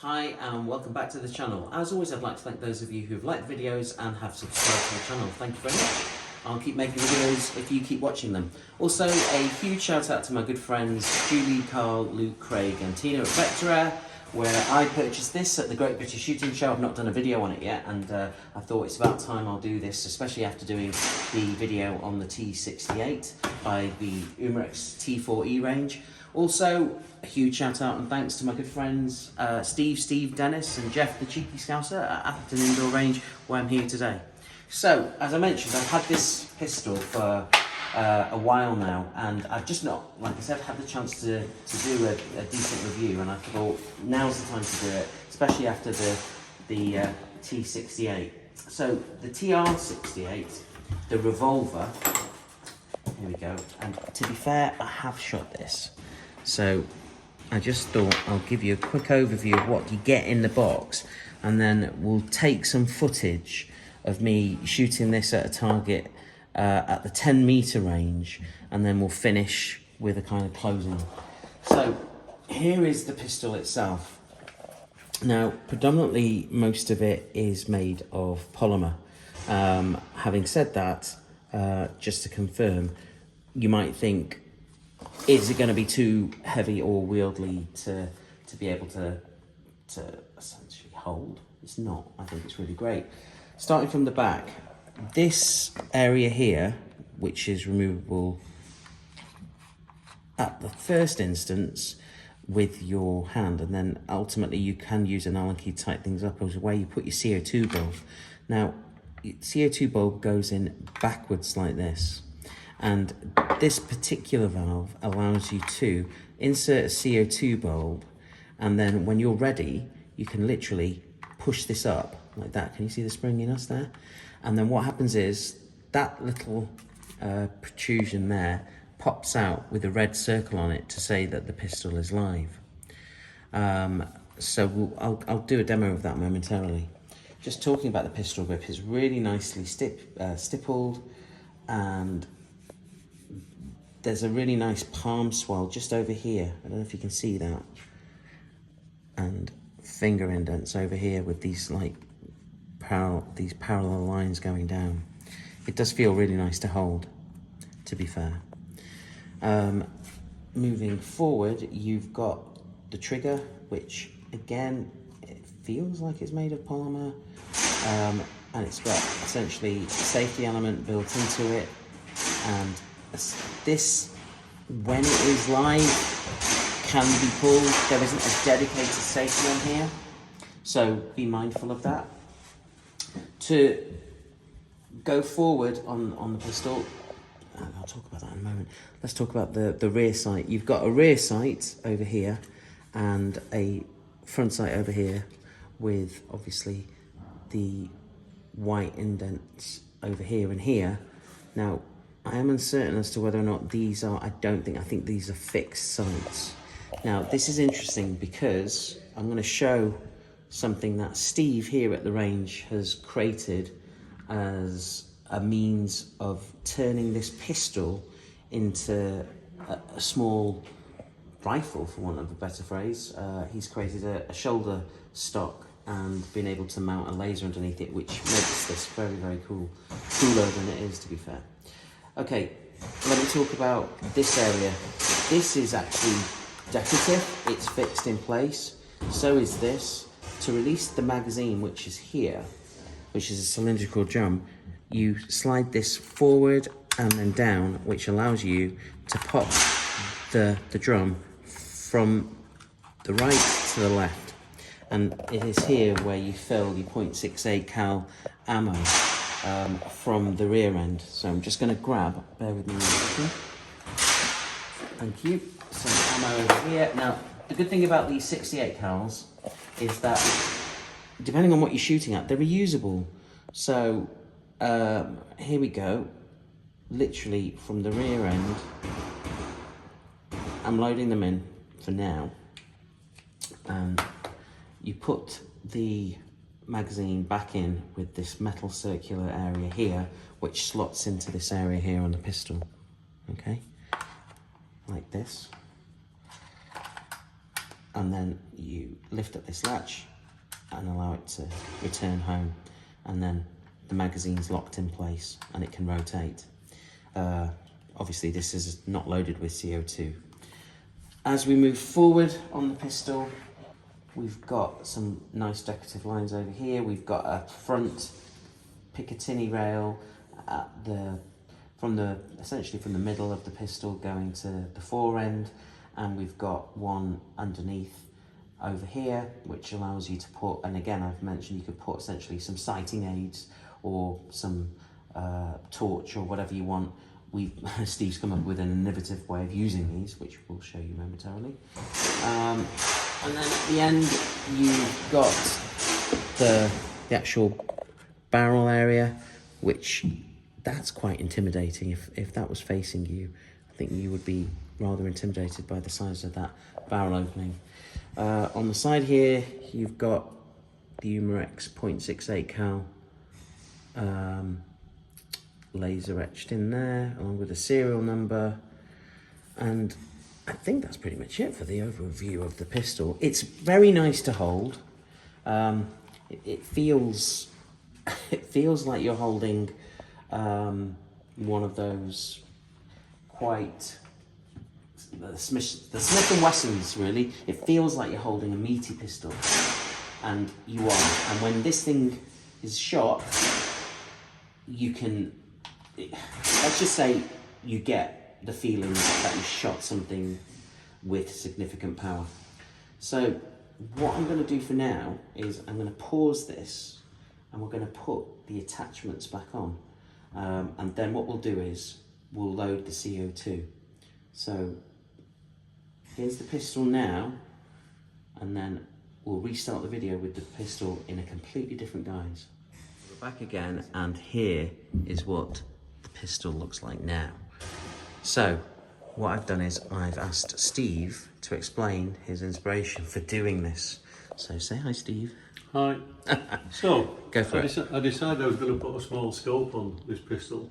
Hi and welcome back to the channel. As always, I'd like to thank those of you who've liked the videos and have subscribed to the channel. Thank you very much. I'll keep making videos if you keep watching them. Also, a huge shout out to my good friends Julie, Carl, Luke, Craig and Tina at Vectora, where I purchased this at the Great British Shooting Show. I've not done a video on it yet, and I thought it's about time I'll do this, especially after doing the video on the T68 by the Umarex T4E range. Also, a huge shout out and thanks to my good friends Steve, Dennis and Jeff the Cheeky Scouser at Atherton Indoor Range, where I'm here today. So, as I mentioned, I've had this pistol for a while now, and I've just not, like I said, had the chance to do a decent review, and I thought now's the time to do it, especially after the T68. So, the TR68, the revolver, here we go, and to be fair, I have shot this. So I just thought I'll give you a quick overview of what you get in the box, and then we'll take some footage of me shooting this at a target at the 10-meter range, and then we'll finish with a kind of closing. So here is the pistol itself. Now, predominantly most of it is made of polymer. Having said that, just to confirm, you might think, is it going to be too heavy or wieldy to be able to essentially hold? It's not. I think it's really great. Starting from the back, this area here, which is removable at the first instance with your hand, and then ultimately you can use an Allen key to tighten things up, as where you put your CO2 bulb. Now, CO2 bulb goes in backwards like this. And this particular valve allows you to insert a CO2 bulb, and then when you're ready, you can literally push this up like that. Can you see the springiness there? And then what happens is that little protrusion there pops out with a red circle on it to say that the pistol is live. I'll do a demo of that momentarily. Just talking about the pistol grip, it's really nicely stippled, and there's a really nice palm swell just over here. I don't know if you can see that. And finger indents over here with these like parallel lines going down. It does feel really nice to hold, to be fair. Moving forward, you've got the trigger, which again, it feels like it's made of polymer. And it's got essentially a safety element built into it. And this, when it is live, can be pulled. There isn't a dedicated safety on here, so be mindful of that. To go forward on the pistol, I'll talk about that in a moment. Let's talk about the rear sight. You've got a rear sight over here and a front sight over here, with obviously the white indents over here and here. Now, I am uncertain as to whether or not these are, I think these are fixed sights. Now, this is interesting because I'm going to show something that Steve here at the range has created as a means of turning this pistol into a small rifle, for want of a better phrase. He's created a shoulder stock and been able to mount a laser underneath it, which makes this very, very cool. Cooler than it is, to be fair. Okay, let me talk about this area. This is actually decorative, it's fixed in place. So is this. To release the magazine, which is here, which is a cylindrical drum, you slide this forward and then down, which allows you to pop the drum from the right to the left. And it is here where you fill your .68 cal ammo from the rear end. So I'm just going to grab, bear with me a second. Thank you. Some ammo over here. Now, the good thing about these 68 cals is that, depending on what you're shooting at, they're reusable. So here we go. Literally from the rear end, I'm loading them in for now. And you put the magazine back in with this metal circular area here, which slots into this area here on the pistol. Okay, like this. and then you lift up this latch and allow it to return home, and then the magazine's locked in place and it can rotate. Obviously this is not loaded with CO2. As we move forward on the pistol, we've got some nice decorative lines over here. We've got a front Picatinny rail at essentially from the middle of the pistol going to the fore end, and we've got one underneath over here which allows you to put, and again I've mentioned you could put essentially some sighting aids or some torch or whatever you want. Steve's come up with an innovative way of using these, which we'll show you momentarily. And then at the end, you've got the actual barrel area, which that's quite intimidating. If that was facing you, I think you would be rather intimidated by the size of that barrel opening. On the side here, you've got the Umarex .68 cal laser etched in there, along with a serial number, and I think that's pretty much it for the overview of the pistol. It's very nice to hold. It feels like you're holding one of those quite the Smith & Wessons, really. It feels like you're holding a meaty pistol, and you are. And when this thing is shot, you can, let's just say you get the feeling that you shot something with significant power. So what I'm going to do for now is I'm going to pause this and we're going to put the attachments back on, and then what we'll do is we'll load the CO2. So here's the pistol now, and then we'll restart the video with the pistol in a completely different guise. We're back again, and here is what the pistol looks like now. So what I've done is I've asked Steve to explain his inspiration for doing this. So say hi, Steve. Hi. So Go for it. I decided I was going to put a small scope on this pistol,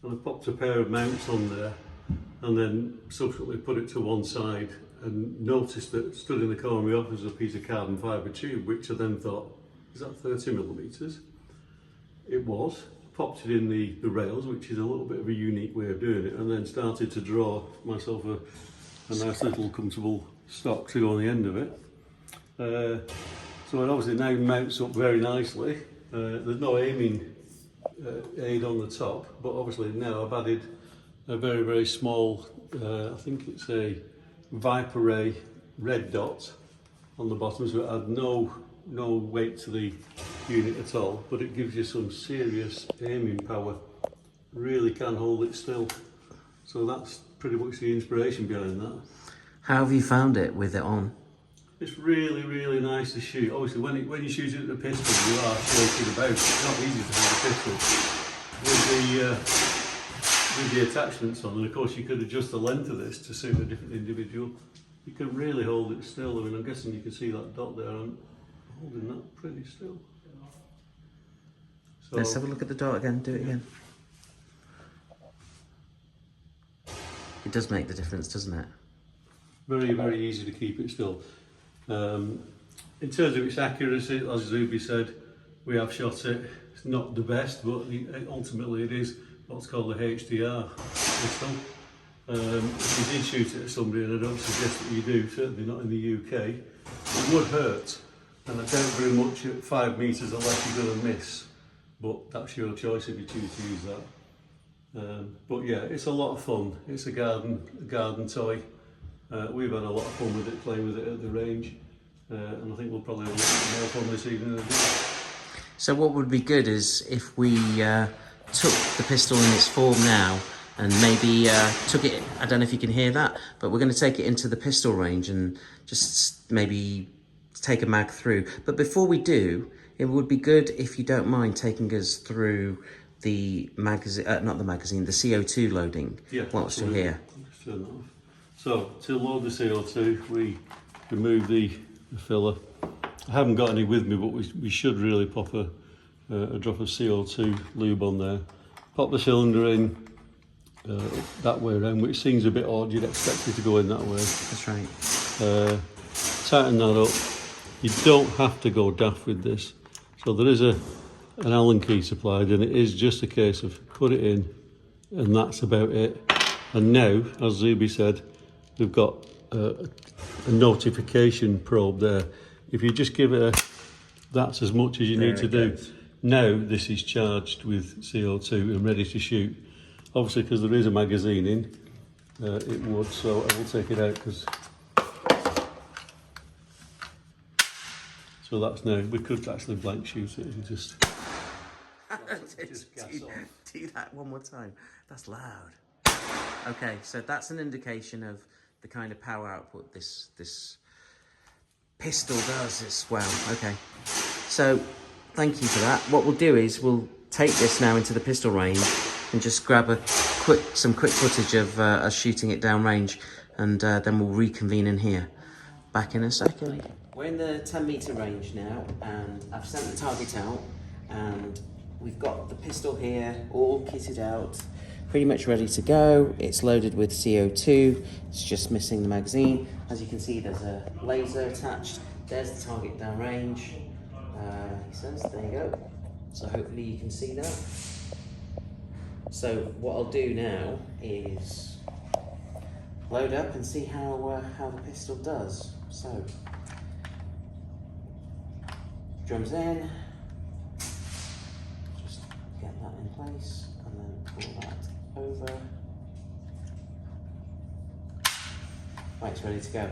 and I popped a pair of mounts on there, and then subsequently put it to one side, and noticed that stood in the corner of my office was a piece of carbon fibre tube, which I then thought, is that 30mm? It was. Popped it in the rails, which is a little bit of a unique way of doing it, and then started to draw myself a nice little comfortable stock to go on the end of it. So it obviously now mounts up very nicely. There's no aiming aid on the top, but obviously now I've added a very, very small, I think it's a Viper Ray red dot on the bottom, so it had no weight to the unit at all, but it gives you some serious aiming power. Really can hold it still. So that's pretty much the inspiration behind that. How have you found it with it on? It's really, really nice to shoot. Obviously, when you shoot it at the pistol, you are shaking about. It's not easy to hold a pistol with the attachments on, and of course you could adjust the length of this to suit a different individual. You can really hold it still. I mean, I'm guessing you can see that dot there. I'm holding that pretty still. So, let's have a look at the dot again. Do it again. It does make the difference, doesn't it? Very, very easy to keep it still. In terms of its accuracy, as Zuby said, we have shot it. It's not the best, but ultimately it is what's called a HDR pistol. If you did shoot it at somebody, and I don't suggest that you do, certainly not in the UK, it would hurt. And I doubt very much at 5 metres or less you're going to miss, but that's your choice if you choose to use that. But yeah, it's a lot of fun. It's a garden toy. We've had a lot of fun with it, playing with it at the range, and I think we'll probably have a little bit more fun this evening as well. So what would be good is if we took the pistol in its form now, and maybe took it, I don't know if you can hear that, but we're going to take it into the pistol range and just maybe take a mag through. But before we do, it would be good if you don't mind taking us through the magazine, not the magazine, the CO2 loading, whilst you're here. Let's turn that off. So to load the CO2, we remove the filler. I haven't got any with me, but we should really pop a drop of CO2 lube on there. Pop the cylinder in that way around, which seems a bit odd. You'd expect it to go in that way. That's right. tighten that up. You don't have to go daft with this. So there is an Allen key supplied, and it is just a case of put it in, and that's about it. And now, as Zuby said, we've got a notification probe there. If you just give it that's as much as you need to do. Now this is charged with CO2 and ready to shoot. Obviously, because there is a magazine in, it would, so I will take it out because... So that's now, we could actually blank shoot it and just gas off. Do that one more time. That's loud. Okay, so that's an indication of the kind of power output this pistol does as well. Okay, so thank you for that. What we'll do is we'll take this now into the pistol range and just grab some quick footage of us shooting it down range, and then we'll reconvene in here. Back in a second. We're in the 10-meter range now, and I've sent the target out, and we've got the pistol here all kitted out, pretty much ready to go. It's loaded with CO2, it's just missing the magazine. As you can see, there's a laser attached. There's the target downrange. He says, there you go. So hopefully you can see that. So what I'll do now is load up and see how the pistol does. So, drums in, just get that in place, and then pull that over. Right, it's ready to go.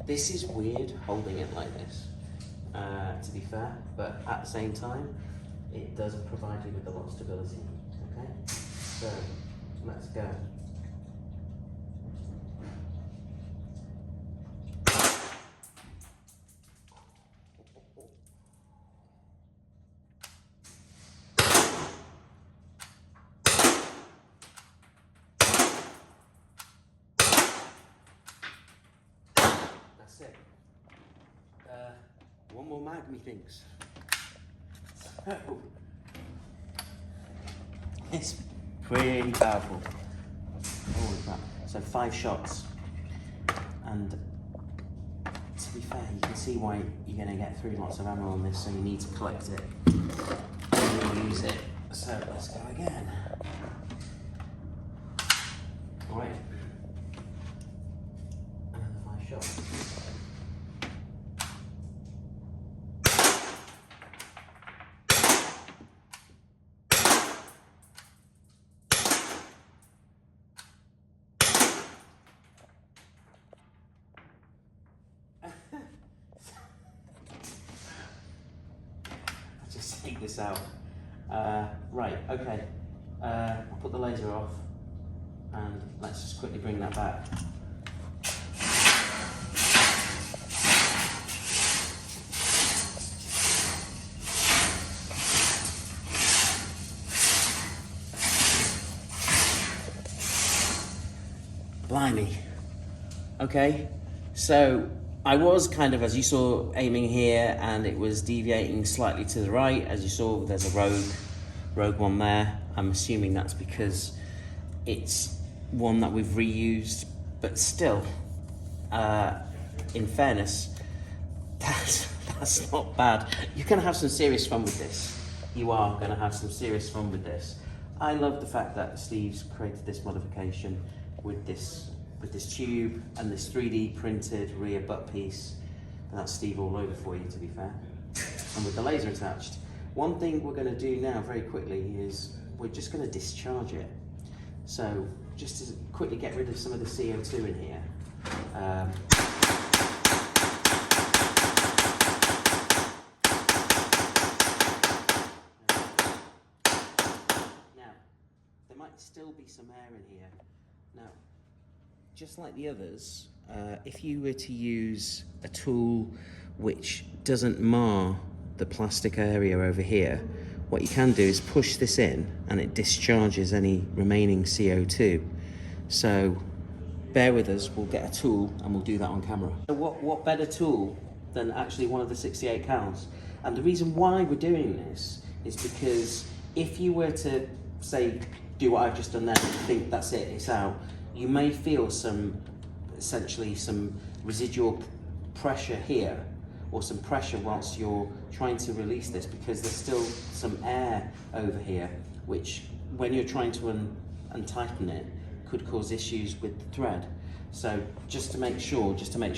This is weird holding it like this, to be fair, but at the same time, it does provide you with a lot of stability. Okay, so let's go. That's it. One more mag, methinks. So, it's pretty powerful. Holy crap. So 5 shots. And to be fair, you can see why you're going to get through lots of ammo on this, so you need to collect it and use it. So let's go again. Alright. Another 5 shots. Just take this out. Right, okay. I'll put the laser off, and let's just quickly bring that back. Blimey. Okay, so I was kind of, as you saw, aiming here, and it was deviating slightly to the right. As you saw, there's a rogue one there. I'm assuming that's because it's one that we've reused, but still, in fairness, that's not bad. You're gonna have some serious fun with this. You are gonna have some serious fun with this. I love the fact that Steve's created this modification with this tube and this 3D printed rear butt piece. And that's Steve all over for you, to be fair. And with the laser attached. One thing we're going to do now very quickly is we're just going to discharge it. So just to quickly get rid of some of the CO2 in here. Now, there might still be some air in here. Now, just like the others, if you were to use a tool which doesn't mar the plastic area over here, what you can do is push this in and it discharges any remaining CO2. So bear with us, we'll get a tool and we'll do that on camera. So what better tool than actually one of the 68 cals? And the reason why we're doing this is because if you were to, say, do what I've just done there and think that's it, it's out, you may feel some essentially some residual pressure here, or some pressure whilst you're trying to release this, because there's still some air over here, which when you're trying to untighten it could cause issues with the thread. So just to make sure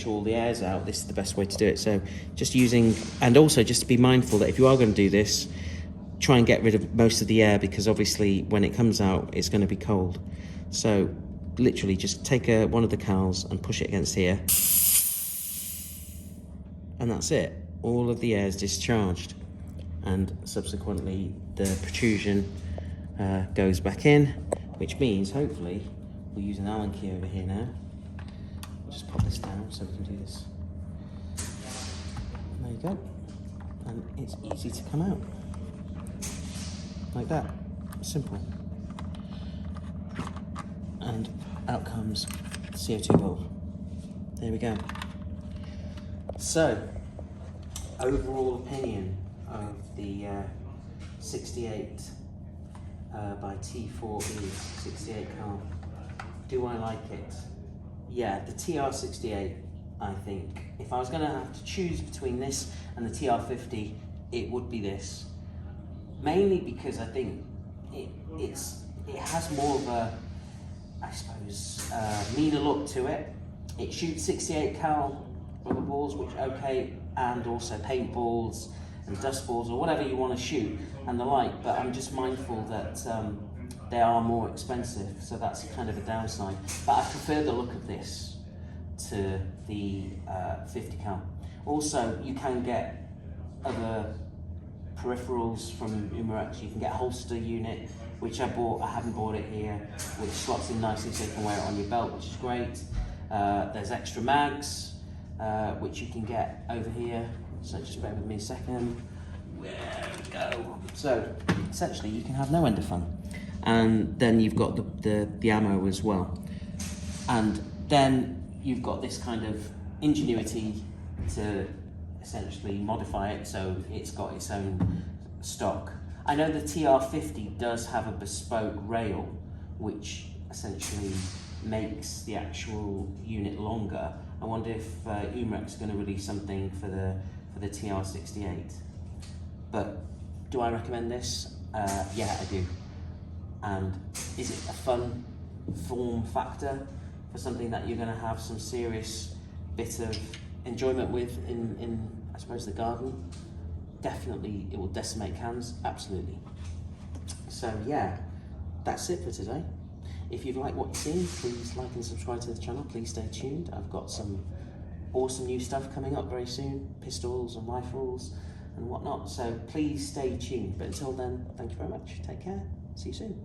all the air's out, this is the best way to do it. So just using, and also just to be mindful that if you are going to do this, try and get rid of most of the air, because obviously when it comes out it's going to be cold. So literally just take one of the cowls and push it against here, and that's it. All of the air is discharged, and subsequently the protrusion goes back in, which means hopefully we'll use an Allen key over here now. Just pop this down so we can do this. There you go. And it's easy to come out. Like that. Simple. And out comes the CO2 bulb. There we go. So, overall opinion of the 68 by T4E 68 car. Do I like it? Yeah, the TR68, I think, if I was going to have to choose between this and the TR50, it would be this. Mainly because I think it has more of a, I suppose, meaner look to it. It shoots 68 cal rubber balls, which okay, and also paintballs and dust balls or whatever you want to shoot and the like, but I'm just mindful that they are more expensive, so that's kind of a downside. But I prefer the look of this to the 50 cal. Also, you can get other peripherals from Umarex. You can get a holster unit, which I haven't bought it here, which slots in nicely so you can wear it on your belt, which is great. There's extra mags, which you can get over here. So just bear with me a second. There we go. So essentially you can have no end of fun. And then you've got the ammo as well. And then you've got this kind of ingenuity to essentially modify it so it's got its own stock. I know the TR50 does have a bespoke rail, which essentially makes the actual unit longer. I wonder if Umarex is going to release something for the TR68. But do I recommend this? Yeah, I do. And is it a fun form factor for something that you're going to have some serious bit of enjoyment with in I suppose the garden? Definitely it will decimate cans, absolutely. So yeah, that's it for today. If you've liked what you've seen, please like and subscribe to the channel. Please stay tuned. I've got some awesome new stuff coming up very soon, pistols and rifles and whatnot, so please stay tuned. But until then, thank you very much, take care, see you soon.